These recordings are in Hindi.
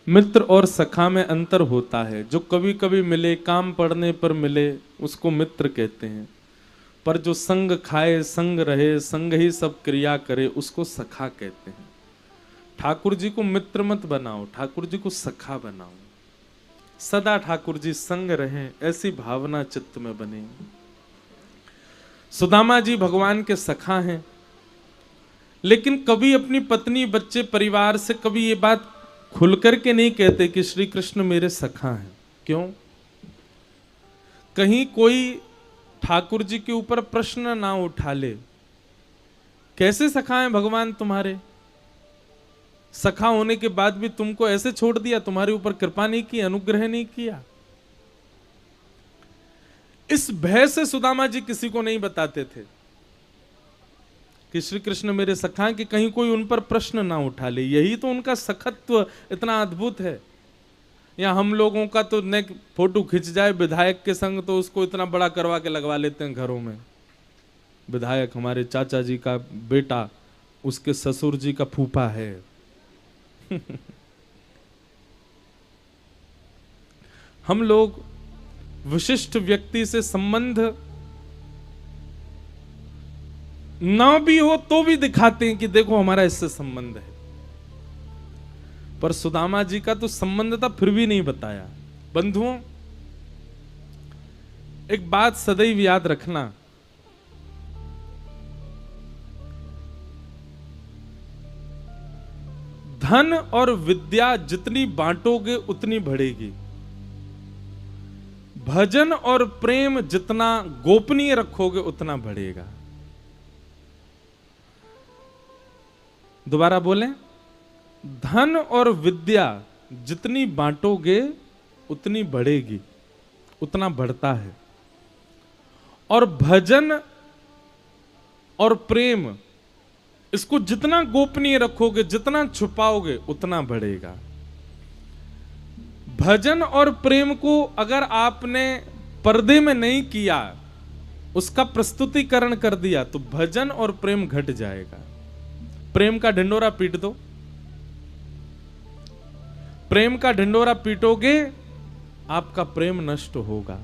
मित्र और सखा में अंतर होता है। जो कभी कभी मिले, काम पड़ने पर मिले, उसको मित्र कहते हैं। पर जो संग खाए, संग रहे, संग ही सब क्रिया करे, उसको सखा कहते हैं। ठाकुर जी को मित्र मत बनाओ, ठाकुर जी को सखा बनाओ। सदा ठाकुर जी संग रहें, ऐसी भावना चित्त में बने। सुदामा जी भगवान के सखा हैं, लेकिन कभी अपनी पत्नी, बच्चे, परिवार से कभी ये बात खुल करके नहीं कहते कि श्री कृष्ण मेरे सखा हैं। क्यों? कहीं कोई ठाकुर जी के ऊपर प्रश्न ना उठा ले, कैसे सखा हैं भगवान तुम्हारे? सखा होने के बाद भी तुमको ऐसे छोड़ दिया, तुम्हारे ऊपर कृपा नहीं की, अनुग्रह नहीं किया। इस भय से सुदामा जी किसी को नहीं बताते थे कि श्री कृष्ण मेरे सखा हैं, कि कहीं कोई उन पर प्रश्न ना उठा ले। यही तो उनका सखत्व इतना अद्भुत है। या हम लोगों का तो नेक फोटो खिंच जाए विधायक के संग तो उसको इतना बड़ा करवा के लगवा लेते हैं घरों में। विधायक हमारे चाचा जी का बेटा, उसके ससुर जी का फूफा है। हम लोग विशिष्ट व्यक्ति से संबंध ना भी हो तो भी दिखाते हैं कि देखो हमारा इससे संबंध है। पर सुदामा जी का तो संबंध था, फिर भी नहीं बताया। बंधुओं, एक बात सदैव याद रखना, धन और विद्या जितनी बांटोगे उतनी बढ़ेगी। भजन और प्रेम जितना गोपनीय रखोगे उतना बढ़ेगा। दोबारा बोलें, धन और विद्या जितनी बांटोगे उतनी बढ़ेगी, उतना बढ़ता है। और भजन और प्रेम, इसको जितना गोपनीय रखोगे, जितना छुपाओगे उतना बढ़ेगा। भजन और प्रेम को अगर आपने पर्दे में नहीं किया, उसका प्रस्तुतिकरण कर दिया, तो भजन और प्रेम घट जाएगा। प्रेम का ढिंडोरा पीट दो, प्रेम का ढिंडोरा पीटोगे, आपका प्रेम नष्ट होगा।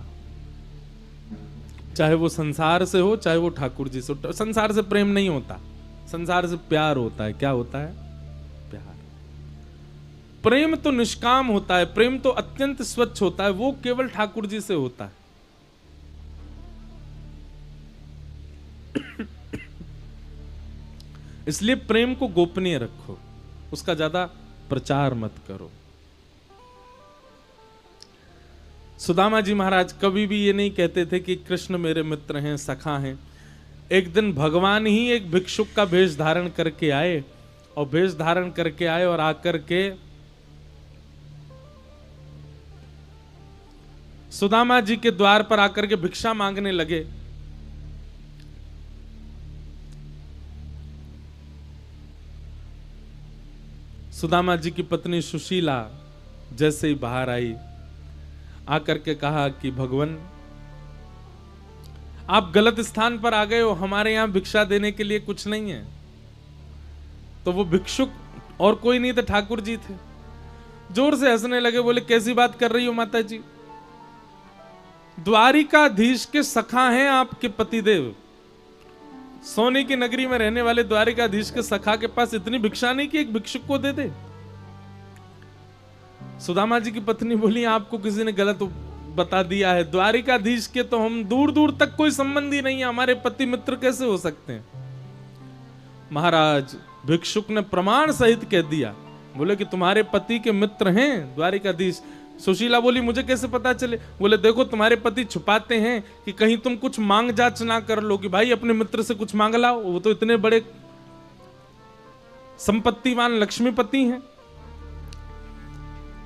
चाहे वो संसार से हो, चाहे वो ठाकुर जी से हो। संसार से प्रेम नहीं होता, संसार से प्यार होता है। क्या होता है? प्यार। प्रेम तो निष्काम होता है, प्रेम तो अत्यंत स्वच्छ होता है, वो केवल ठाकुर जी से होता है। इसलिए प्रेम को गोपनीय रखो, उसका ज्यादा प्रचार मत करो। सुदामा जी महाराज कभी भी ये नहीं कहते थे कि कृष्ण मेरे मित्र हैं, सखा हैं। एक दिन भगवान ही एक भिक्षुक का वेश धारण करके आए, और वेश धारण करके आए और आकर के सुदामा जी के द्वार पर आकर के भिक्षा मांगने लगे। सुदामा जी की पत्नी सुशीला जैसे ही बाहर आई, आकर के कहा कि भगवान आप गलत स्थान पर आ गए हो, हमारे यहां भिक्षा देने के लिए कुछ नहीं है। तो वो भिक्षुक और कोई नहीं थे, ठाकुर जी थे। जोर से हंसने लगे, बोले कैसी बात कर रही हो माता जी? द्वारिकाधीश के सखा हैं आपके पतिदेव। सोने की नगरी में रहने वाले द्वारिकाधीश के सखा के पास इतनी भिक्षा नहीं कि एक भिक्षुक को दे दे। सुदामा जी की पत्नी बोली आपको किसी ने गलत बता दिया है, द्वारिकाधीश के तो हम दूर दूर तक कोई संबंध ही नहीं है, हमारे पति मित्र कैसे हो सकते हैं? महाराज भिक्षुक ने प्रमाण सहित कह दिया, बोले कि तुम्हारे पति के मित्र हैं द्वारिकाधीश। सुशीला बोली मुझे कैसे पता चले? बोले देखो तुम्हारे पति छुपाते हैं कि कहीं तुम कुछ मांग जांच ना कर लो कि भाई अपने मित्र से कुछ मांग लाओ, वो तो इतने बड़े संपत्तिवान लक्ष्मीपति हैं।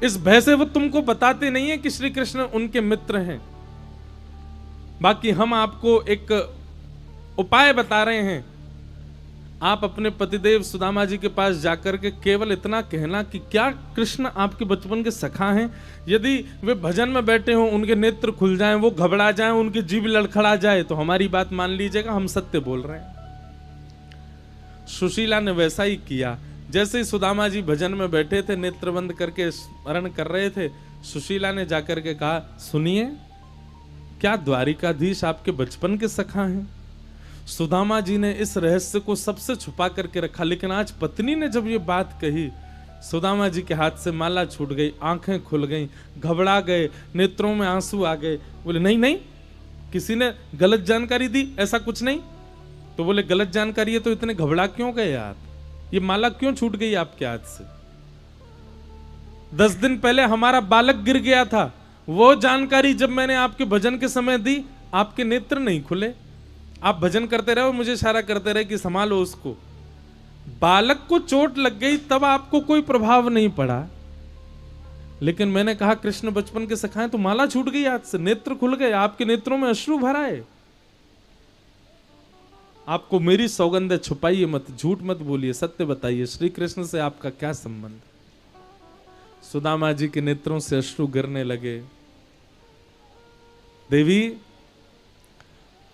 इस भय से वो तुमको बताते नहीं है कि श्री कृष्ण उनके मित्र हैं। बाकी हम आपको एक उपाय बता रहे हैं, आप अपने पतिदेव सुदामा जी के पास जाकर के केवल इतना कहना कि क्या कृष्ण आपके बचपन के सखा हैं? यदि वे भजन में बैठे हों, उनके नेत्र खुल जाएं, वो घबरा जाएं, उनकी जीभ लड़खड़ा जाए, तो हमारी बात मान लीजिएगा, हम सत्य बोल रहे हैं। सुशीला ने वैसा ही किया। जैसे ही सुदामा जी भजन में बैठे थे, नेत्र बंद करके स्मरण कर रहे थे, सुशीला ने जाकर के कहा, सुनिए, क्या द्वारिकाधीश आपके बचपन के सखा हैं? सुदामा जी ने इस रहस्य को सबसे छुपा करके रखा, लेकिन आज पत्नी ने जब ये बात कही, सुदामा जी के हाथ से माला छूट गई, आंखें खुल गईं, घबरा गए, नेत्रों में आंसू आ गए। बोले नहीं नहीं, किसी ने गलत जानकारी दी, ऐसा कुछ नहीं। तो बोले गलत जानकारी है तो इतने घबरा क्यों गए आप? ये माला क्यों छूट गई आपके हाथ से? 10 दिन पहले हमारा बालक गिर गया था, वो जानकारी जब मैंने आपके भजन के समय दी, आपके नेत्र नहीं खुले। आप भजन करते रहे, मुझे इशारा करते रहे कि संभालो उसको। बालक को चोट लग गई तब आपको कोई प्रभाव नहीं पड़ा, लेकिन मैंने कहा कृष्ण बचपन के सखाए, तो माला छूट गई हाथ से, नेत्र खुल गए, आपके नेत्रों में अश्रु भरा है। आपको मेरी सौगंध है, छुपाइए मत, झूठ मत बोलिए, सत्य बताइए, श्री कृष्ण से आपका क्या संबंध? सुदामा जी के नेत्रों से अश्रु गिरने लगे। देवी,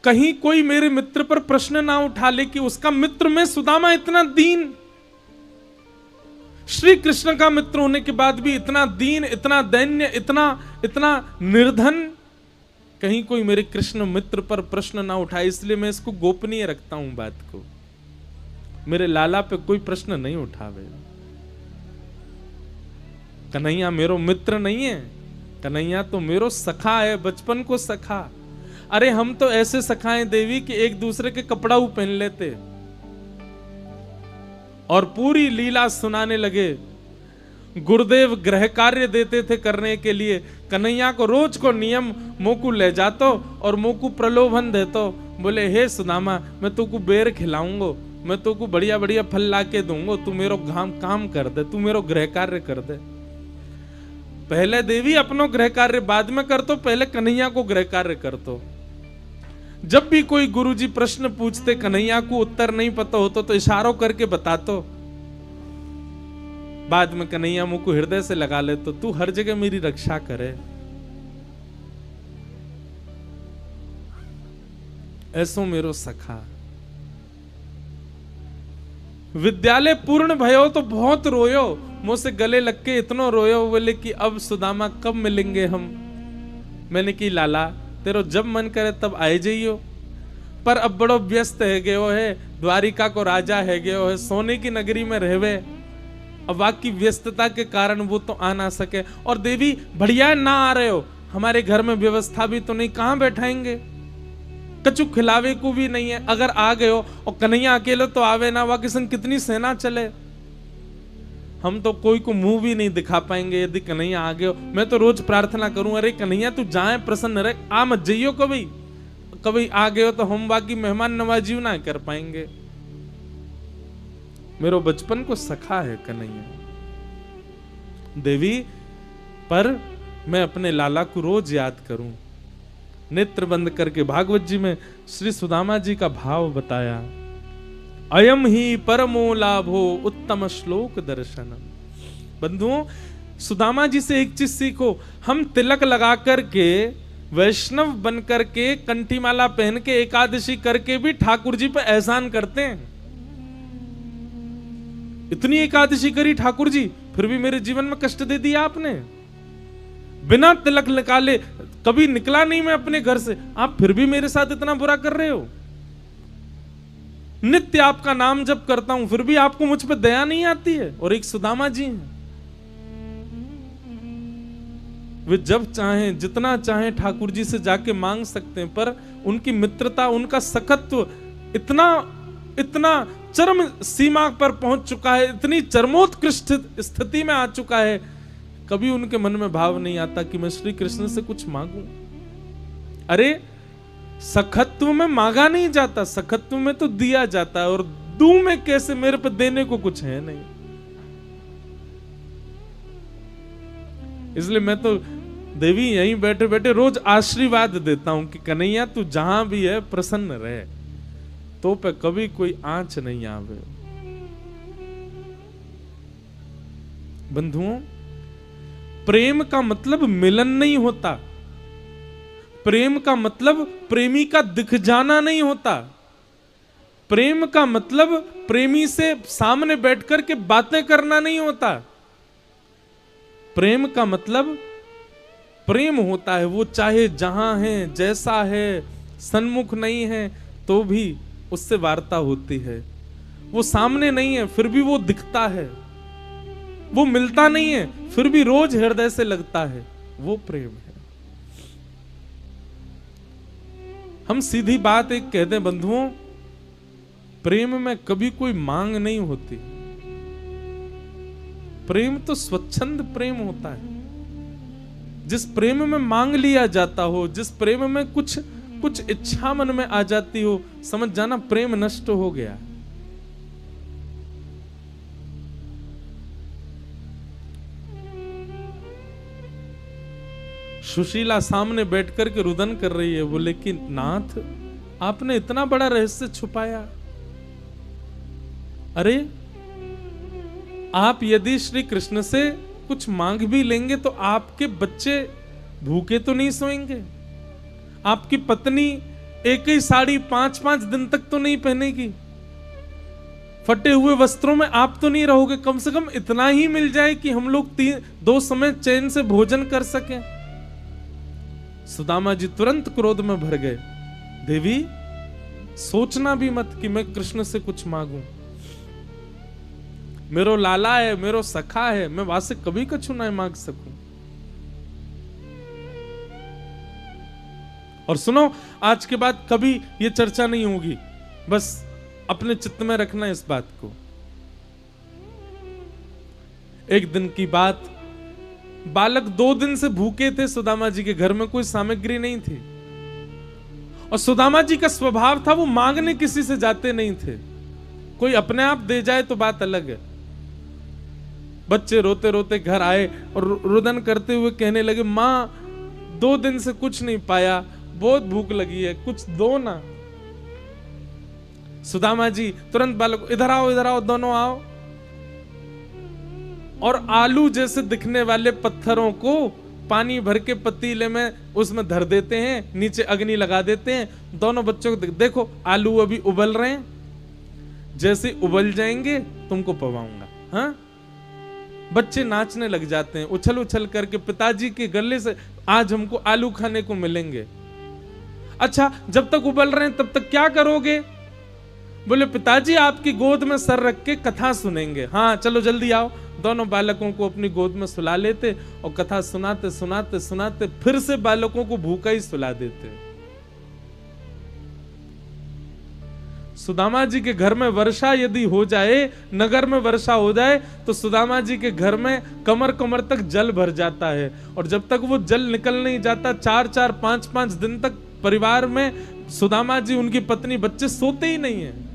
कहीं कोई मेरे मित्र पर प्रश्न ना उठा ले कि उसका मित्र में सुदामा इतना दीन, श्री कृष्ण का मित्र होने के बाद भी इतना दीन, इतना दैन्य, इतना निर्धन, कहीं कोई मेरे कृष्ण मित्र पर प्रश्न ना उठाए। इसलिए मैं इसको गोपनीय रखता हूं बात को, मेरे लाला पे कोई प्रश्न नहीं उठावे। कन्हैया मेरो मित्र नहीं है, कन्हैया तो मेरो सखा है, बचपन को सखा। अरे हम तो ऐसे सखाएं देवी कि एक दूसरे के कपड़ा पहन लेते और पूरी लीला सुनाने लगे। गुरुदेव गृह कार्य देते थे करने के लिए, कन्हैया को रोज को नियम मोकू ले जातो और मोकू प्रलोभन देतो। बोले हे सुदामा, मैं तुमको बेर खिलाऊंगा, मैं तुमको बढ़िया बढ़िया फल ला के दूंगा, तू मेरो काम कर दे, तू मेरो गृह कार्य कर दे। पहले देवी अपनो गृह कार्य बाद में कर तो, पहले कन्हैया को गृह कार्य कर तो। जब भी कोई गुरुजी प्रश्न पूछते, कन्हैया को उत्तर नहीं पता होता तो इशारों करके बता तो, बाद में कन्हैया मुंह को हृदय से लगा ले तो, तू हर जगह मेरी रक्षा करे। ऐसो मेरो सखा। विद्यालय पूर्ण भयो तो बहुत रोयो, मुझसे गले लग के इतना रोयो, बोले कि अब सुदामा कब मिलेंगे हम। मैंने की लाला, तेरो जब मन करे तब आए जाइयो, पर अब बड़ो व्यस्त है गयो है, द्वारिका को राजा है गयो है, सोने की नगरी में रहवे, अब बाकी व्यस्तता के कारण वो तो आ ना सके। और देवी बढ़िया ना आ रहे हो, हमारे घर में व्यवस्था भी तो नहीं, कहां बैठाएंगे, कछु खिलावे को भी नहीं है। अगर आ गए हो और कन्हैया अकेले तो आवे ना, वाकई संग कितनी सेना चले, हम तो कोई को मुंह भी नहीं दिखा पाएंगे यदि कन्हैया आ गए हो। मैं तो रोज प्रार्थना करूं, अरे कन्हैया तू जाए प्रसन्न रहे, आ मत जाइयो, कभी आ गए हो तो हम बाकी मेहमान नवाजी ना कर पाएंगे। मेरो बचपन को सखा है कन्हैया। देवी, पर मैं अपने लाला को रोज याद करूं। नेत्र बंद करके भागवत जी में श्री सुदामा जी का भाव बताया, अयम ही परमो लाभो उत्तम श्लोक दर्शन। बंधुओं, सुदामा जी से एक चीज सीखो, हम तिलक लगा करके, वैष्णव बन करके, कंठी माला पहन के, एकादशी करके भी ठाकुर जी पे एहसान करते हैं। इतनी एकादशी करी ठाकुर जी, फिर भी मेरे जीवन में कष्ट दे दिया आपने। बिना तिलक निकाले कभी निकला नहीं मैं अपने घर से, आप फिर भी मेरे साथ इतना बुरा कर रहे हो। नित्य आपका नाम जप करता हूं, फिर भी आपको मुझ पर दया नहीं आती है। और एक सुदामा जी हैं, वे जब चाहें, जितना चाहें ठाकुर जी से जाके मांग सकते हैं, पर उनकी मित्रता, उनका सखत्व इतना चरम सीमा पर पहुंच चुका है, इतनी चरमोत्कृष्ट स्थिति में आ चुका है, कभी उनके मन में भाव नहीं आता कि मैं श्री कृष्ण से कुछ मांगूं। अरे सखत्व में मांगा नहीं जाता, सखत्व में तो दिया जाता है, और दू में कैसे, मेरे पे देने को कुछ है नहीं। इसलिए मैं तो देवी यहीं बैठे बैठे रोज आशीर्वाद देता हूं कि कन्हैया तू जहां भी है प्रसन्न रहे, तो पे कभी कोई आंच नहीं आवे। बंधुओं, प्रेम का मतलब मिलन नहीं होता, प्रेम का मतलब प्रेमी का दिख जाना नहीं होता, प्रेम का मतलब प्रेमी से सामने बैठकर के बातें करना नहीं होता। प्रेम का मतलब प्रेम होता है, वो चाहे जहां है, जैसा है, सन्मुख नहीं है तो भी उससे वार्ता होती है। वो सामने नहीं है फिर भी वो दिखता है, वो मिलता नहीं है फिर भी रोज हृदय से लगता है, वो प्रेम है। हम सीधी बात एक कहते हैं बंधुओं, प्रेम में कभी कोई मांग नहीं होती। प्रेम तो स्वच्छंद प्रेम होता है। जिस प्रेम में मांग लिया जाता हो, जिस प्रेम में कुछ इच्छा मन में आ जाती हो, समझ जाना प्रेम नष्ट हो गया। सुशीला सामने बैठकर के रुदन कर रही है, बोले कि नाथ आपने इतना बड़ा रहस्य छुपाया। अरे आप यदि श्री कृष्ण से कुछ मांग भी लेंगे तो आपके बच्चे भूखे तो नहीं सोएंगे, आपकी पत्नी एक ही साड़ी 5-5 दिन तक तो नहीं पहनेगी, फटे हुए वस्त्रों में आप तो नहीं रहोगे। कम से कम इतना ही मिल जाए कि हम लोग 2 समय चैन से भोजन कर सकें। सुदामा जी तुरंत क्रोध में भर गए। देवी सोचना भी मत कि मैं कृष्ण से कुछ मांगूं। मेरो लाला है, मेरो सखा है, मैं वहां से कभी कछु ना मांग सकूं। और सुनो, आज के बाद कभी ये चर्चा नहीं होगी, बस अपने चित्त में रखना इस बात को। एक दिन की बात, बालक 2 दिन से भूखे थे सुदामा जी के घर में, कोई सामग्री नहीं थी और सुदामा जी का स्वभाव था वो मांगने किसी से जाते नहीं थे। कोई अपने आप दे जाए तो बात अलग है। बच्चे रोते रोते घर आए और रुदन करते हुए कहने लगे, मां 2 दिन से कुछ नहीं पाया, बहुत भूख लगी है, कुछ दो ना। सुदामा जी तुरंत बालक, इधर आओ दोनों आओ, और आलू जैसे दिखने वाले पत्थरों को पानी भर के पतीले में उसमें धर देते हैं, नीचे अग्नि लगा देते हैं। दोनों बच्चों को देखो, आलू अभी उबल रहे हैं, जैसे उबल जाएंगे तुमको पवाऊंगा। हाँ, बच्चे नाचने लग जाते हैं, उछल उछल करके पिताजी के गले से आज हमको आलू खाने को मिलेंगे। अच्छा, जब तक उबल रहे हैं तब तक क्या करोगे? बोले पिताजी आपकी गोद में सर रख के कथा सुनेंगे। हाँ चलो जल्दी आओ। दोनों बालकों को अपनी गोद में सुला लेते और कथा सुनाते सुनाते सुनाते फिर से बालकों को भूखा ही सुला देते। सुदामा जी के घर में वर्षा यदि हो जाए, नगर में वर्षा हो जाए, तो सुदामा जी के घर में कमर कमर तक जल भर जाता है। और जब तक वो जल निकल नहीं जाता, 4-4, 5-5 दिन तक परिवार में सुदामा जी, उनकी पत्नी, बच्चे सोते ही नहीं है।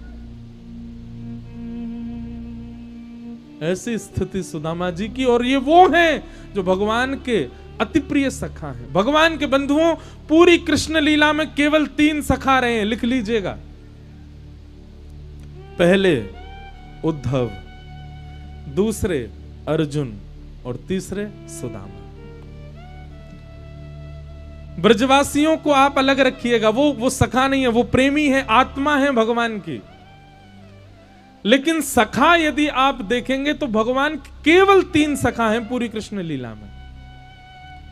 ऐसी स्थिति सुदामा जी की। और ये वो हैं जो भगवान के अति प्रिय सखा हैं। भगवान के बंधुओं, पूरी कृष्ण लीला में केवल 3 सखा रहे हैं, लिख लीजिएगा। पहले उद्धव, दूसरे अर्जुन और तीसरे सुदामा। ब्रजवासियों को आप अलग रखिएगा, वो सखा नहीं है, वो प्रेमी है, आत्मा है भगवान की। लेकिन सखा यदि आप देखेंगे तो भगवान केवल 3 सखा हैं पूरी कृष्ण लीला में,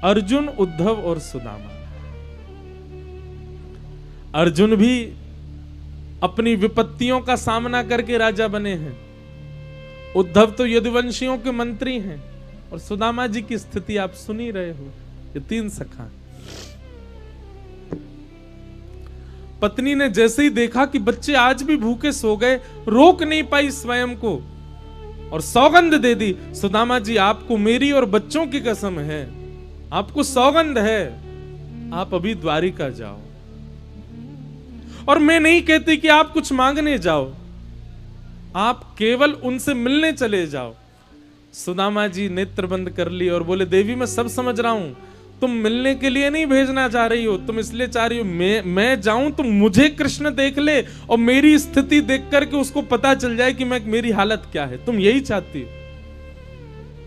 अर्जुन, उद्धव और सुदामा। अर्जुन भी अपनी विपत्तियों का सामना करके राजा बने हैं, उद्धव तो यदुवंशियों के मंत्री हैं, और सुदामा जी की स्थिति आप सुन ही रहे हो। ये 3 सखा। पत्नी ने जैसे ही देखा कि बच्चे आज भी भूखे सो गए, रोक नहीं पाई स्वयं को और सौगंध दे दी, सुदामा जी आपको मेरी और बच्चों की कसम है, आपको सौगंध है, आप अभी द्वारिका जाओ। और मैं नहीं कहती कि आप कुछ मांगने जाओ, आप केवल उनसे मिलने चले जाओ। सुदामा जी नेत्र बंद कर ली और बोले, देवी मैं सब समझ रहा हूं, तुम मिलने के लिए नहीं भेजना चाह रही हो, तुम इसलिए चाह रही हो मैं जाऊं तो मुझे कृष्ण देख ले और मेरी स्थिति देख करके उसको पता चल जाए कि मेरी हालत क्या है, तुम यही चाहती हो।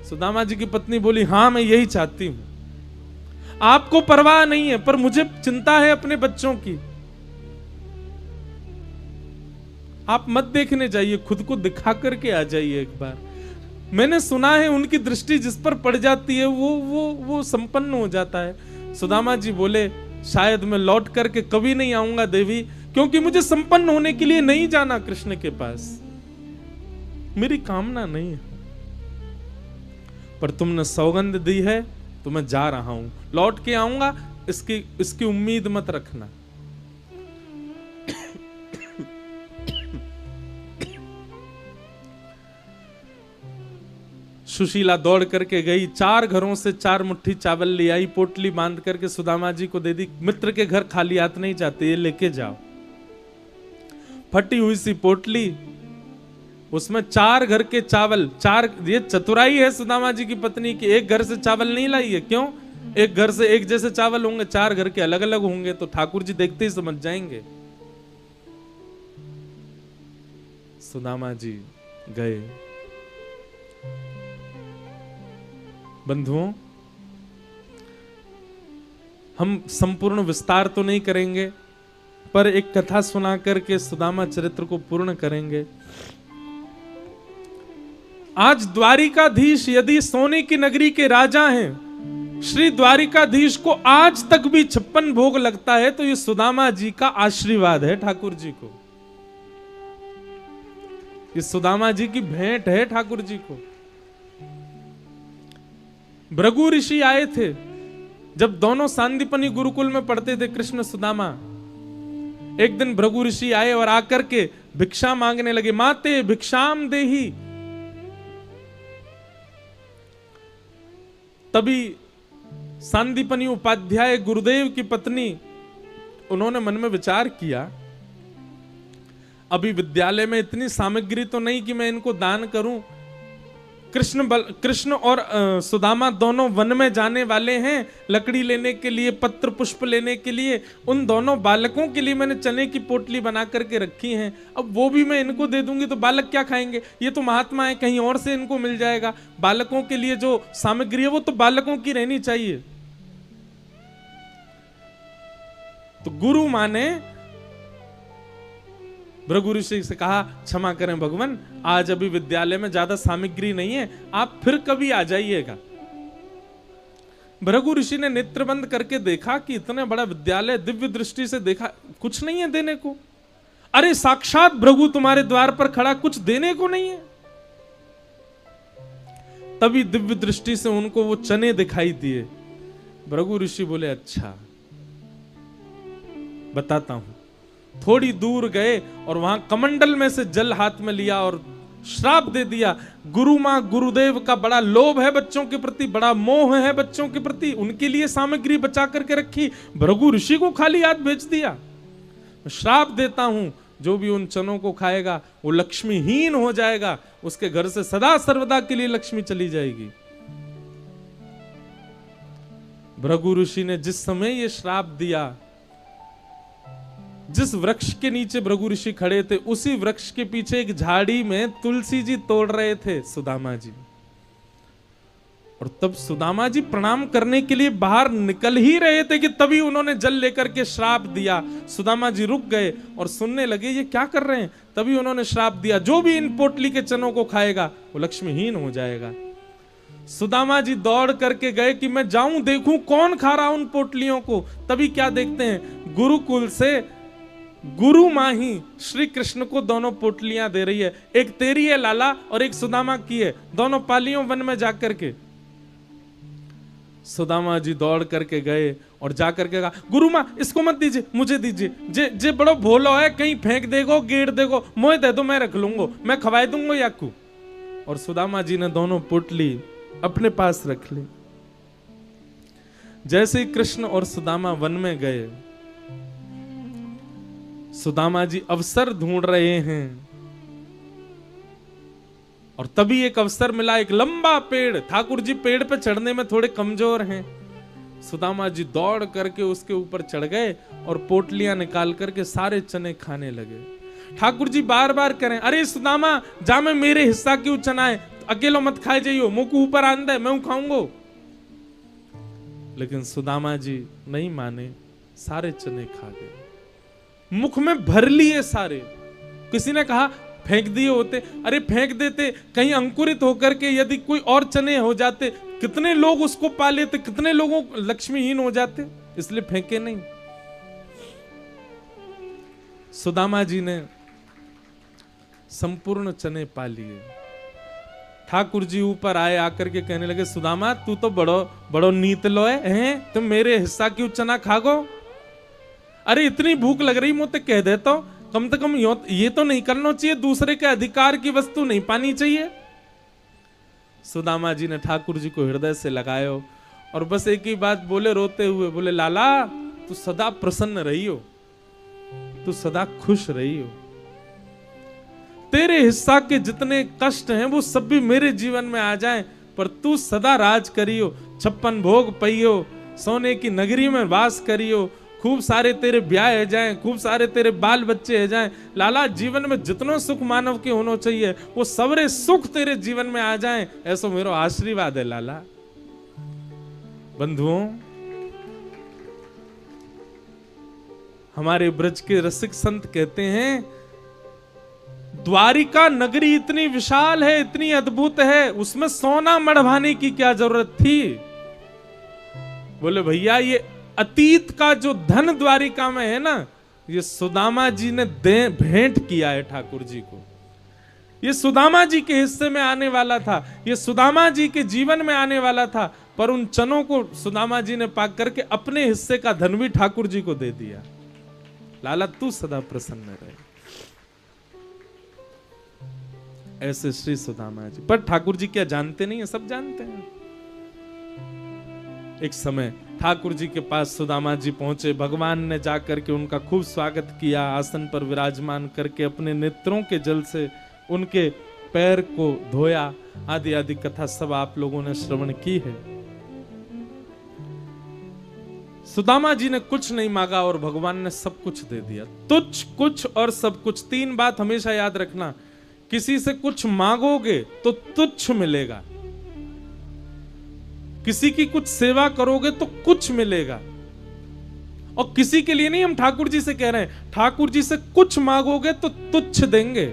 सुदामा जी की पत्नी बोली, हां मैं यही चाहती हूं, आपको परवाह नहीं है पर मुझे चिंता है अपने बच्चों की। आप मत देखने जाइए, खुद को दिखा करके आ जाइए एक बार। मैंने सुना है उनकी दृष्टि जिस पर पड़ जाती है वो संपन्न हो जाता है। सुदामा जी बोले, शायद मैं लौट करके कभी नहीं आऊंगा देवी, क्योंकि मुझे संपन्न होने के लिए नहीं जाना कृष्ण के पास, मेरी कामना नहीं है। पर तुमने सौगंध दी है तो मैं जा रहा हूं, लौट के आऊंगा, इसकी उम्मीद मत रखना। सुशीला दौड़ करके गई, 4 घरों से 4 मुट्ठी चावल ले आई, पोटली बांध करके सुदामा जी को दे दी। मित्र के घर खाली हाथ नहीं जाते, ये लेके जाओ। फटी हुई सी पोटली, उसमें 4 घर के चावल, 4, ये चतुराई है सुदामा जी की पत्नी की। एक घर से चावल नहीं लाई है, क्यों? एक घर से एक जैसे चावल होंगे, 4 घर के अलग अलग होंगे तो ठाकुर जी देखते ही समझ जाएंगे। सुदामा जी गए। बंधुओं, हम संपूर्ण विस्तार तो नहीं करेंगे, पर एक कथा सुना करके सुदामा चरित्र को पूर्ण करेंगे। आज द्वारिकाधीश यदि सोने की नगरी के राजा हैं, श्री द्वारिकाधीश को आज तक भी 56 भोग लगता है, तो ये सुदामा जी का आशीर्वाद है ठाकुर जी को, ये सुदामा जी की भेंट है ठाकुर जी को। भृगु ऋषि आए थे, जब दोनों सांदीपनी गुरुकुल में पढ़ते थे कृष्ण सुदामा। एक दिन भृगु ऋषि आए और आकर के भिक्षा मांगने लगे, माते भिक्षाम देही। तभी सांदीपनी उपाध्याय गुरुदेव की पत्नी, उन्होंने मन में विचार किया, अभी विद्यालय में इतनी सामग्री तो नहीं कि मैं इनको दान करूं। कृष्ण और सुदामा दोनों वन में जाने वाले हैं लकड़ी लेने के लिए, पत्र पुष्प लेने के लिए। उन दोनों बालकों के लिए मैंने चने की पोटली बना करके रखी है, अब वो भी मैं इनको दे दूंगी तो बालक क्या खाएंगे? ये तो महात्मा है, कहीं और से इनको मिल जाएगा। बालकों के लिए जो सामग्री है वो तो बालकों की रहनी चाहिए। तो गुरु माने भृगु ऋषि से कहा, क्षमा करें भगवान, आज अभी विद्यालय में ज्यादा सामग्री नहीं है, आप फिर कभी आ जाइएगा। भृगु ऋषि ने नेत्र बंद करके देखा कि इतना बड़ा विद्यालय, दिव्य दृष्टि से देखा, कुछ नहीं है देने को। अरे साक्षात भृगु तुम्हारे द्वार पर खड़ा, कुछ देने को नहीं है। तभी दिव्य दृष्टि से उनको वो चने दिखाई दिए। भृगु ऋषि बोले, अच्छा बताता हूं। थोड़ी दूर गए और वहां कमंडल में से जल हाथ में लिया और श्राप दे दिया। गुरु मां गुरुदेव का बड़ा लोभ है बच्चों के प्रति, बड़ा मोह है बच्चों के प्रति, उनके लिए सामग्री बचा करके रखी, भृगु ऋषि को खाली हाथ भेज दिया। श्राप देता हूं, जो भी उन चनों को खाएगा वो लक्ष्मीहीन हो जाएगा, उसके घर से सदा सर्वदा के लिए लक्ष्मी चली जाएगी। भृगु ऋषि ने जिस समय ये श्राप दिया, जिस वृक्ष के नीचे भृगु ऋषि खड़े थे, उसी वृक्ष के पीछे एक झाड़ी में तुलसी जी तोड़ रहे थे सुदामा जी। और तब सुदामा जी प्रणाम करने के लिए बाहर निकल ही रहे थे कि तभी उन्होंने जल लेकर के श्राप दिया। सुदामा जी रुक गए और सुनने लगे ये क्या कर रहे हैं। तभी उन्होंने श्राप दिया, जो भी इन पोटली के चनों को खाएगा वो लक्ष्मीहीन हो जाएगा। सुदामा जी दौड़ करके गए कि मैं जाऊं देखूं कौन खा रहा उन पोटलियों को। तभी क्या देखते हैं, गुरुकुल से गुरु मां ही श्री कृष्ण को दोनों पोटलियां दे रही है, एक तेरी है लाला और एक सुदामा की है, दोनों पालियों वन में जाकर के। सुदामा जी दौड़ करके गए और जाकर के कहा, गुरु मां इसको मत दीजिए, मुझे दीजिए, जे बड़ो भोलो है, कहीं फेंक देगो, गेड़ देगो, मोए दे दो, मैं रख लूंगो, मैं खवाई दूंगो याकू। और सुदामा जी ने दोनों पोटली अपने पास रख ली। जैसे ही कृष्ण और सुदामा वन में गए, सुदामा जी अवसर ढूंढ रहे हैं और तभी एक अवसर मिला, एक लंबा पेड़। ठाकुर जी पेड़ पे चढ़ने में थोड़े कमजोर हैं। सुदामा जी दौड़ करके उसके ऊपर चढ़ गए और पोटलियां निकाल करके सारे चने खाने लगे। ठाकुर जी बार बार करें, अरे सुदामा जा, में मेरे हिस्सा क्यों चना है, अकेलो मत खाए जाइयो, मुंह को ऊपर आन दे, मैं खाऊंगो। लेकिन सुदामा जी नहीं माने, सारे चने खा गए, मुख में भर लिए सारे। किसी ने कहा फेंक दिए होते, अरे फेंक देते, कहीं अंकुरित होकर के यदि कोई और चने हो जाते, कितने लोग उसको पा लेते, कितने लोगों लक्ष्मीहीन हो जाते, इसलिए फेंके नहीं। सुदामा जी ने संपूर्ण चने पा लिए। ठाकुर जी ऊपर आए, आकर के कहने लगे, सुदामा तू तो बड़ो बड़ो नीत लो है, तुम मेरे हिस्सा क्यों चना खागो? अरे इतनी भूख लग रही, मुझे कह देता हूं, कम से कम ये तो नहीं करना चाहिए, दूसरे के अधिकार की वस्तु नहीं पानी चाहिए। सुदामा जी ने ठाकुर जी को हृदय से लगायो और बस एक ही बात बोले रोते हुए, बोले लाला तू सदा प्रसन्न रही हो, तू सदा खुश रही हो, तेरे हिस्सा के जितने कष्ट हैं वो सब भी मेरे जीवन में आ जाएं, पर तू सदा राज करियो, 56 भोग पइयो, सोने की नगरी में वास करियो, खूब सारे तेरे ब्याह है जाएं, खूब सारे तेरे बाल बच्चे है जाएं। लाला जीवन में जितना सुख मानव के होना चाहिए वो सबरे सुख तेरे जीवन में आ जाएं, ऐसा मेरा आशीर्वाद है लाला। बंधुओं, हमारे ब्रज के रसिक संत कहते हैं, द्वारिका नगरी इतनी विशाल है, इतनी अद्भुत है, उसमें सोना मढ़वाने की क्या जरूरत थी? बोले भैया ये अतीत का जो धन द्वारिका में है ना, ये सुदामा जी ने भेंट किया है ठाकुर जी को। ये सुदामा जी के हिस्से में आने वाला था, ये सुदामा जी के जीवन में आने वाला था, पर उन चनों को सुदामा जी ने पाक करके अपने हिस्से का धन भी ठाकुर जी को दे दिया। लाला तू सदा प्रसन्न रहे, ऐसे श्री सुदामा जी। पर ठाकुर जी क्या जानते नहीं है? सब जानते हैं। एक समय ठाकुर जी के पास सुदामा जी पहुंचे, भगवान ने जाकर के उनका खूब स्वागत किया, आसन पर विराजमान करके अपने नेत्रों के जल से उनके पैर को धोया, आदि आदि कथा सब आप लोगों ने श्रवण की है। सुदामा जी ने कुछ नहीं मांगा और भगवान ने सब कुछ दे दिया। तुच्छ, कुछ और सब कुछ, 3 बात हमेशा याद रखना। किसी से कुछ मांगोगे तो तुच्छ मिलेगा, किसी की कुछ सेवा करोगे तो कुछ मिलेगा। और किसी के लिए नहीं, हम ठाकुर जी से कह रहे हैं, ठाकुर जी से कुछ मांगोगे तो तुच्छ देंगे,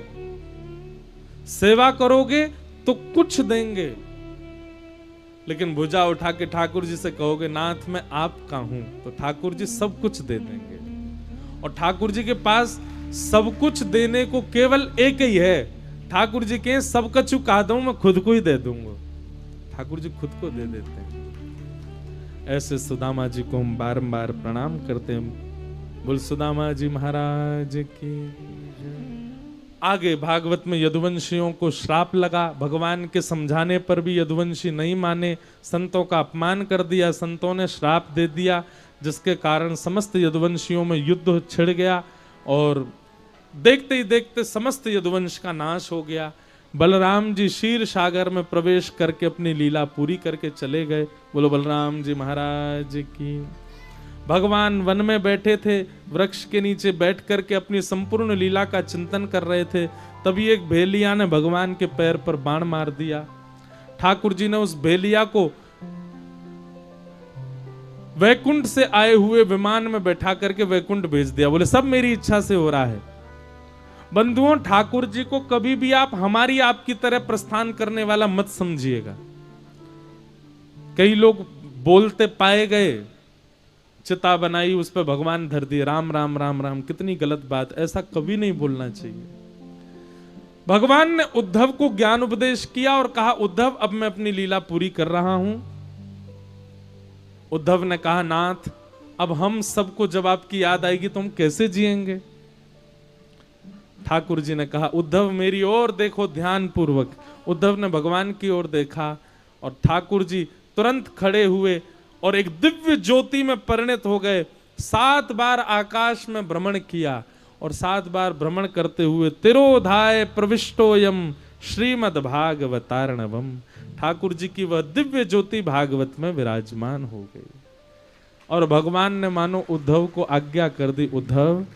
सेवा करोगे तो कुछ देंगे, लेकिन भुजा उठा के ठाकुर जी से कहोगे नाथ मैं आपका हूं, तो ठाकुर जी सब कुछ दे देंगे। और ठाकुर जी के पास सब कुछ देने को केवल एक ही है। ठाकुर जी के सब कछु कहा दूं, मैं खुद को ही दे दूंगा। ठाकुर जी खुद को दे देते हैं। ऐसे सुदामा जी को हम बारंबार प्रणाम करते हैं। बोल सुदामा जी महाराज की। आगे भागवत में यदुवंशियों को श्राप लगा, भगवान के समझाने पर भी यदुवंशी नहीं माने, संतों का अपमान कर दिया, संतों ने श्राप दे दिया, जिसके कारण समस्त यदुवंशियों में युद्ध छिड़ गया और देखते ही देखते समस्त यदुवंश का नाश हो गया। बलराम जी क्षीर सागर में प्रवेश करके अपनी लीला पूरी करके चले गए। बोलो बलराम जी महाराज की। भगवान वन में बैठे थे, वृक्ष के नीचे बैठ करके अपनी संपूर्ण लीला का चिंतन कर रहे थे, तभी एक भेलिया ने भगवान के पैर पर बाण मार दिया। ठाकुर जी ने उस भेलिया को वैकुंठ से आए हुए विमान में बैठा करके वैकुंठ भेज दिया। बोले सब मेरी इच्छा से हो रहा है। बंधुओं, ठाकुर जी को कभी भी आप हमारी आपकी तरह प्रस्थान करने वाला मत समझिएगा। कई लोग बोलते पाए गए, चिता बनाई, उस पर भगवान धर दिए, राम राम राम राम, कितनी गलत बात। ऐसा कभी नहीं बोलना चाहिए। भगवान ने उद्धव को ज्ञान उपदेश किया और कहा उद्धव अब मैं अपनी लीला पूरी कर रहा हूं। उद्धव ने कहा नाथ अब हम सबको जब आपकी याद आएगी तो हम कैसे जिएंगे? ठाकुर जी ने कहा उद्धव मेरी ओर देखो ध्यान पूर्वक। उद्धव ने भगवान की ओर देखा और ठाकुर जी तुरंत खड़े हुए और एक दिव्य ज्योति में परिणत हो गए। 7 बार आकाश में भ्रमण किया और 7 बार भ्रमण करते हुए तिरोधाय प्रविष्टोयम श्रीमद् भागवतार्णवम। ठाकुर जी की वह दिव्य ज्योति भागवत में विराजमान हो गई और भगवान ने मानो उद्धव को आज्ञा कर दी, उद्धव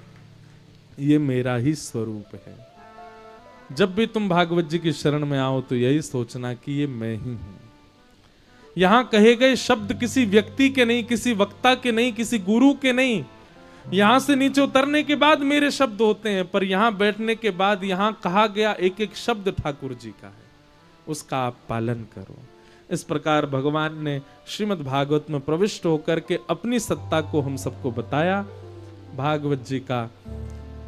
ये मेरा ही स्वरूप है। जब भी तुम भागवत जी की शरण में आओ तो यही सोचना कि ये मैं ही हूं। यहां कहे गए शब्द किसी व्यक्ति के नहीं, किसी वक्ता के नहीं, किसी गुरु के नहीं, यहां से नीचे उतरने के बाद मेरे शब्द होते हैं, पर यहां बैठने के बाद यहां कहा गया एक एक शब्द ठाकुर जी का है, उसका आप पालन करो। इस प्रकार भगवान ने श्रीमद् भागवत में प्रविष्ट होकर के अपनी सत्ता को हम सबको बताया। भागवत जी का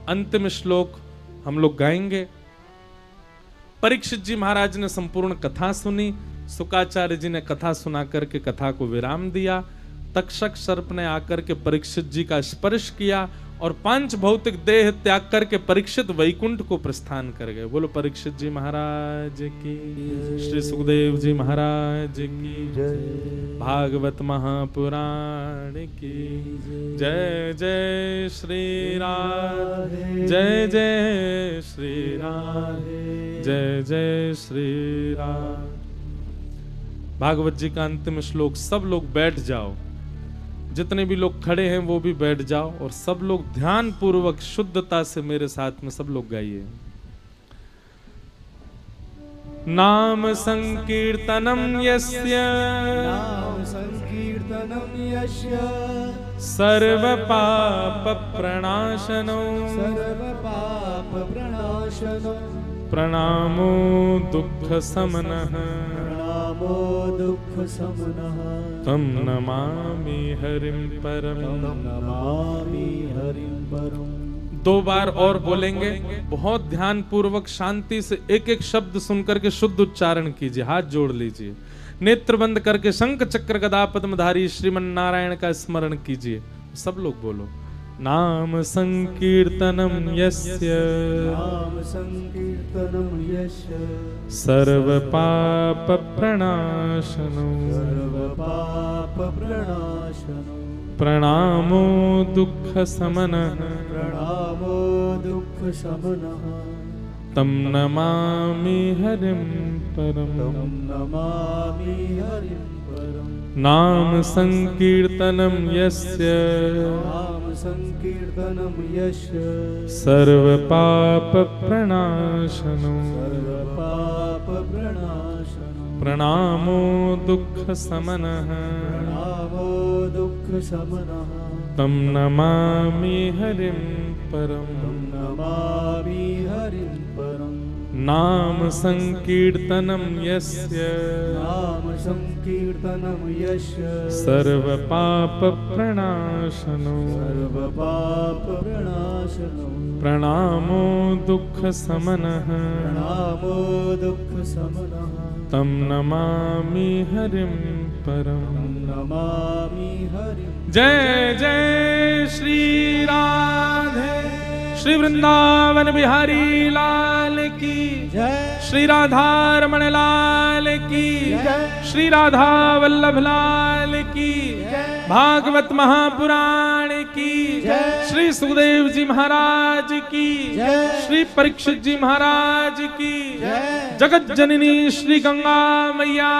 अंतिम श्लोक हम लोग गाएंगे। परीक्षित जी महाराज ने संपूर्ण कथा सुनी, शुकाचार्य जी ने कथा सुना करके कथा को विराम दिया। तक्षक सर्प ने आकर के परीक्षित जी का स्पर्श किया और पांच भौतिक देह त्याग करके परीक्षित वैकुंठ को प्रस्थान कर गए। बोलो परीक्षित जी महाराज की, श्री सुखदेव जी महाराज की जय, भागवत महापुराण की जय। जय श्री राधे, जय जय श्री राधे, जय जय श्री राधे। भागवत जी का अंतिम श्लोक, सब लोग बैठ जाओ, जितने भी लोग खड़े हैं वो भी बैठ जाओ और सब लोग ध्यान पूर्वक शुद्धता से मेरे साथ में सब लोग गाइए। नाम संकीर्तनम यस्य, नाम संकीर्तनम यस्य, सर्व पाप प्रणाशनो, सर्व पाप प्रणाशनो, प्रणामो दुःख समनः, प्रणामो दुःख समनः, तम नमामि हरिं परम, तम नमामि हरिं परम। 2 बार और बोलेंगे, बहुत ध्यान पूर्वक शांति से एक एक शब्द सुनकर के शुद्ध उच्चारण कीजिए। हाथ जोड़ लीजिए, नेत्र बंद करके शंख चक्र गदा पद्मधारी श्रीमन नारायण का स्मरण कीजिए। सब लोग बोलो, नाम संकीर्तनम यस्य, नाम संकीर्तनम यस्य, सर्व पाप प्रणाशनो, सर्व पाप प्रणाशनो, प्रणामो दुःख समनः, प्रणामो दुःख समनः, तम नमामि हरिं परम, तम नमामि हरिं परम। नाम संकीर्तनम यस्य, नाम संकीर्तनम यस्य, सर्व पाप प्रणाशनो, सर्व पाप प्रणाशनो, प्रणामो दुःख समनः, प्रणामो दुःख समनः, तम नमामि हरिं परम। तम नमामि हरिं परम। नाम संकीर्तनम यस्य, नाम संकीर्तनम यस्य, सर्व पाप प्रणाशनो, सर्व पाप प्रणाशनो, प्रणामो दुःख समनः, प्रणामो दुःख समनः, तम नमामि हरिं परम। तम नमामि हरिं। जय जय श्री राधे, श्री वृंदावन बिहारी लाल की जय, श्री राधा रमण लाल की जय, श्री राधा वल्लभ लाल की जय, भागवत महापुराण की जय, श्री सुखदेव जी महाराज की जय, श्री परीक्षित जी महाराज की जय, जगत जननी श्री गंगा मैया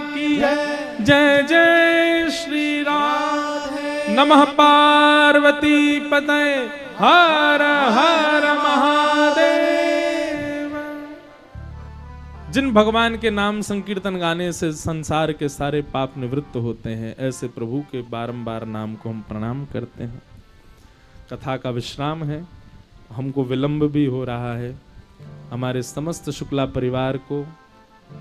की जय, जय जय श्री राधे, नमः पार्वती पतये हर हर महादेव। जिन भगवान के नाम संकीर्तन गाने से संसार के सारे पाप निवृत्त होते हैं, ऐसे प्रभु के बारंबार नाम को हम प्रणाम करते हैं। कथा का विश्राम है, हमको विलंब भी हो रहा है। हमारे समस्त शुक्ला परिवार को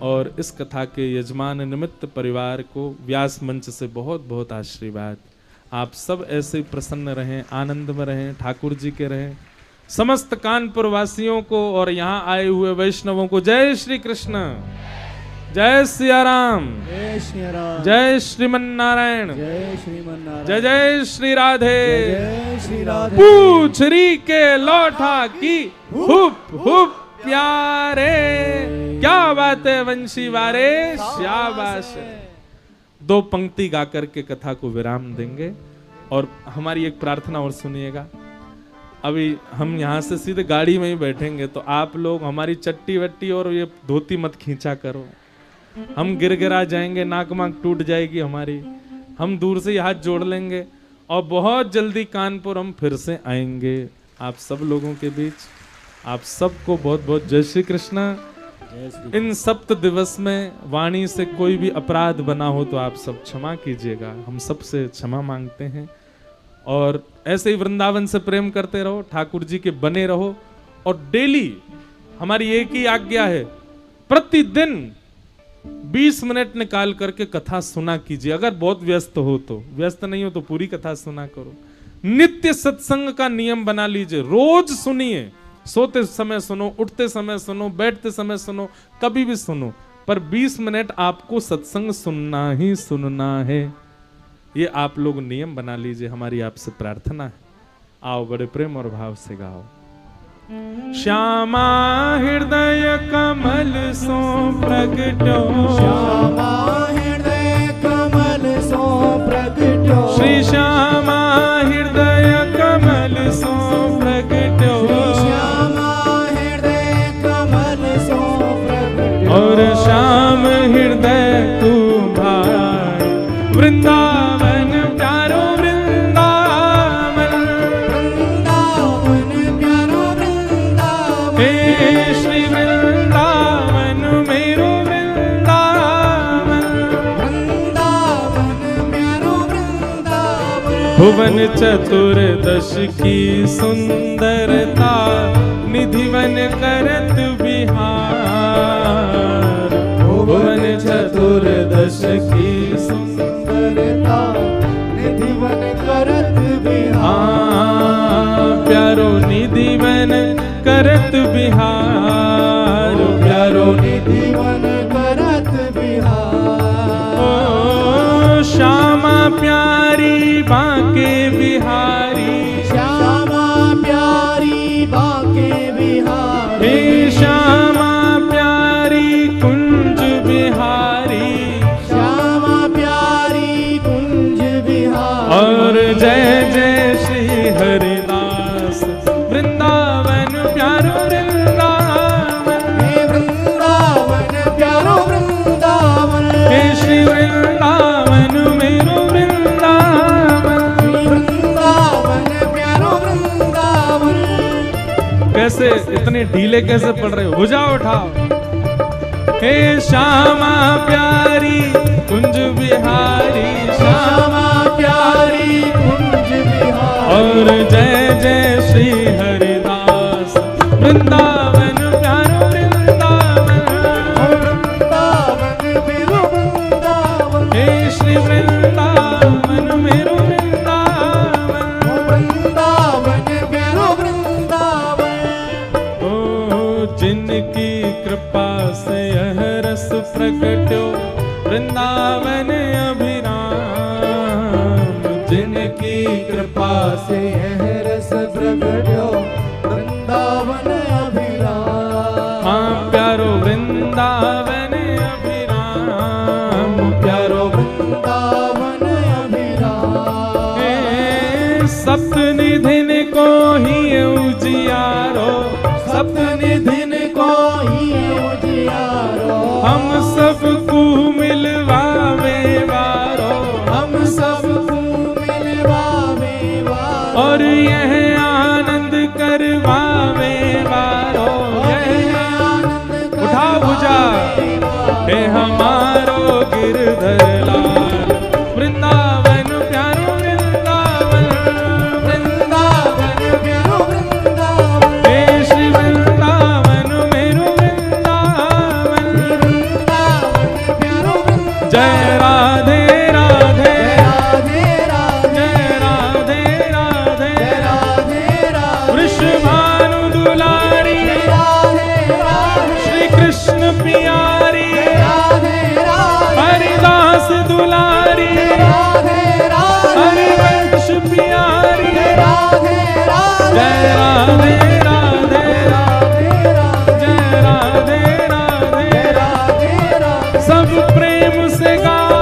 और इस कथा के यजमान निमित्त परिवार को व्यास मंच से बहुत बहुत आशीर्वाद। आप सब ऐसे प्रसन्न रहें, आनंद में रहें, ठाकुर जी के रहें। समस्त कानपुर वासियों को और यहाँ आए हुए वैष्णवों को जय श्री कृष्ण, जय सिया राम, जय श्री राम, जय श्रीमन नारायण, जय श्रीमन नारायण, जय जय श्री राधे। जय श्री राधे। पूछरी के लौठा की हुप हुप प्यारे, क्या बात है वंशी वारे, शाबाश। 2 पंक्ति गा करके कथा को विराम देंगे और हमारी एक प्रार्थना और सुनिएगा। अभी हम यहाँ से सीधे गाड़ी में ही बैठेंगे, तो आप लोग हमारी चट्टी वट्टी और ये धोती मत खींचा करो, हम गिरगिरा जाएंगे, नाक माक टूट जाएगी हमारी। हम दूर से ही हाथ जोड़ लेंगे और बहुत जल्दी कानपुर हम फिर से आएंगे आप सब लोगों के बीच। आप सबको बहुत बहुत जय श्री कृष्ण। इन सप्त दिवस में वाणी से कोई भी अपराध बना हो तो आप सब क्षमा कीजिएगा, हम सबसे क्षमा मांगते हैं। और ऐसे ही वृंदावन से प्रेम करते रहो, ठाकुर जी के बने रहो। और डेली हमारी एक ही आज्ञा है, प्रतिदिन 20 मिनट निकाल करके कथा सुना कीजिए। अगर बहुत व्यस्त हो तो, व्यस्त नहीं हो तो पूरी कथा सुना करो। नित्य सत्संग का नियम बना लीजिए, रोज सुनिए। सोते समय सुनो, उठते समय सुनो, बैठते समय सुनो, कभी भी सुनो, पर 20 मिनट आपको सत्संग सुनना ही सुनना है। ये आप लोग नियम बना लीजिए, हमारी आपसे प्रार्थना है। आओ बड़े प्रेम और भाव से गाओ। श्यामा हृदय कमल सो प्रगटो, श्यामा हृदय कमल सो प्रगटो, श्री श्यामा हृदय कमल सो प्रगटो, श्यामा हृदय कमल सो प्रगटो, और श्याम हृदय तुम्हारा वृंदावन प्यारो वृंदावन, वृंदावन प्यारो वृंदावन, हे श्री वृंदावन मेरो वृंदावन, वृंदावन प्यारो वृंदावन, भुवन चतुर्दश की सुंदरता निधिवन करत बिहार, भुवन चतुर्दश की सुंदरता निधिवन करत हाँ, प्यारो निधिवन करत बिहार, प्यारो निधिवन करत बिहार, ओ श्यामा प्यारी बांके बिहारी, श्यामा प्यारी बांके बिहारी, हे श्यामा प्यारी कुंज बिहारी, श्यामा प्यारी कुंज बिहारी, और जय जय श्री हरिदास वृंदावन प्यारो वृंदावन, हे वृंदावन प्यारो वृंदावन, हे श्री वृंदावन मेरो वृंदावन। श्री वृंदावन प्यारो वृंदावन। कैसे इतने ढीले कैसे पढ़ रहे हो जाओ उठाओ। हे श्यामा प्यारी कुंज बिहारी, श्यामा प्यारी कुंज बिहारी, और जय जय श्री हरिदास वृंदावन प्यारो वृंदावन, वृंदावन मेरो वृंदावन, हे श्री वृंदावन मेरो वृंदावन, वृंदावन मेरो वृंदावन। ओ जिनकी कृपा से यह रस प्रकट्यो वृंदावन अभिराम, जिनकी कृपा से यह रस प्रगट्यो वृंदावन अभिराम, हाँ प्यारो वृंदावन अभिराम, प्यारो वृंदावन अभिराम। हे सप्तनिधिन को ही उजियारो, सप्तनिधिन को ही उजियारो, हम सबको मिलवावे वारो, हम सबको मिलवावे वारो, और यह आनंद करवावे वारो, यह आनंद उठा भुजा हे हमारो गिरधर लाल वृंदावन प्यारो वृंदावन, वृंदावन प्यारो वृंदावन, हे श्री वृंदावन मेरो वृंदावन, वृंदावन प्यारो वृंदावन। जय राधे राधे, राधे राधे, जय राधे राधे, जय राधे राधे, वृषभानु दुलारी राधे राधे, श्री कृष्ण पियारी, राधे राधे, हरिदास दुलारी राधे राधे, हरिवंश पियारी, राधे राधे, जय राधे राधे, राधे राधे, जय राधे राधे, राधे राधे, सब प्रेम से गाओ,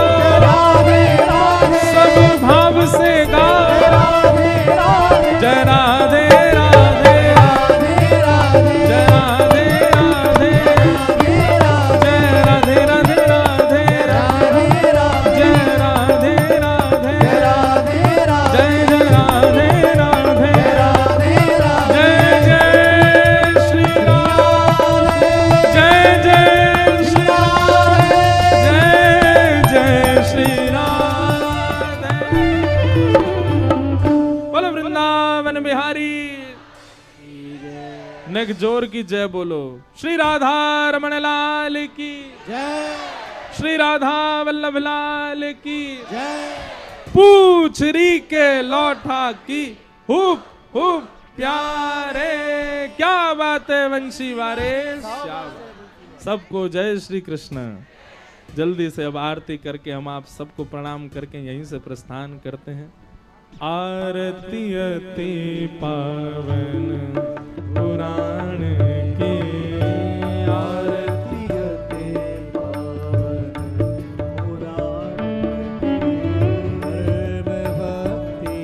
एक जोर की जय बोलो। श्री राधा रमण लाल की, जय श्री राधा वल्लभ लाल की, जय पूछ री के लौठा की, हुप हुप प्यारे। क्या बात है वंशी वारे, सबको जय श्री कृष्ण। जल्दी से अब आरती करके हम आप सबको प्रणाम करके यहीं से प्रस्थान करते हैं। आरती अति पावन पुराण की, आरती अति पावन पुराण की, भक्ति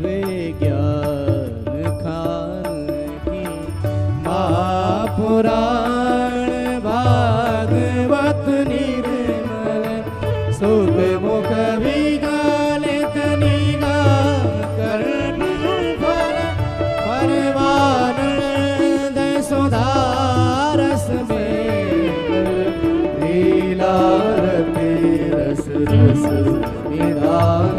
विज्ञान खान की, महापुराण भागवत निर्मल सुख मुख विगालित निगाह कर्ण फल परमानंद सुधारस में लीला रस रस निधान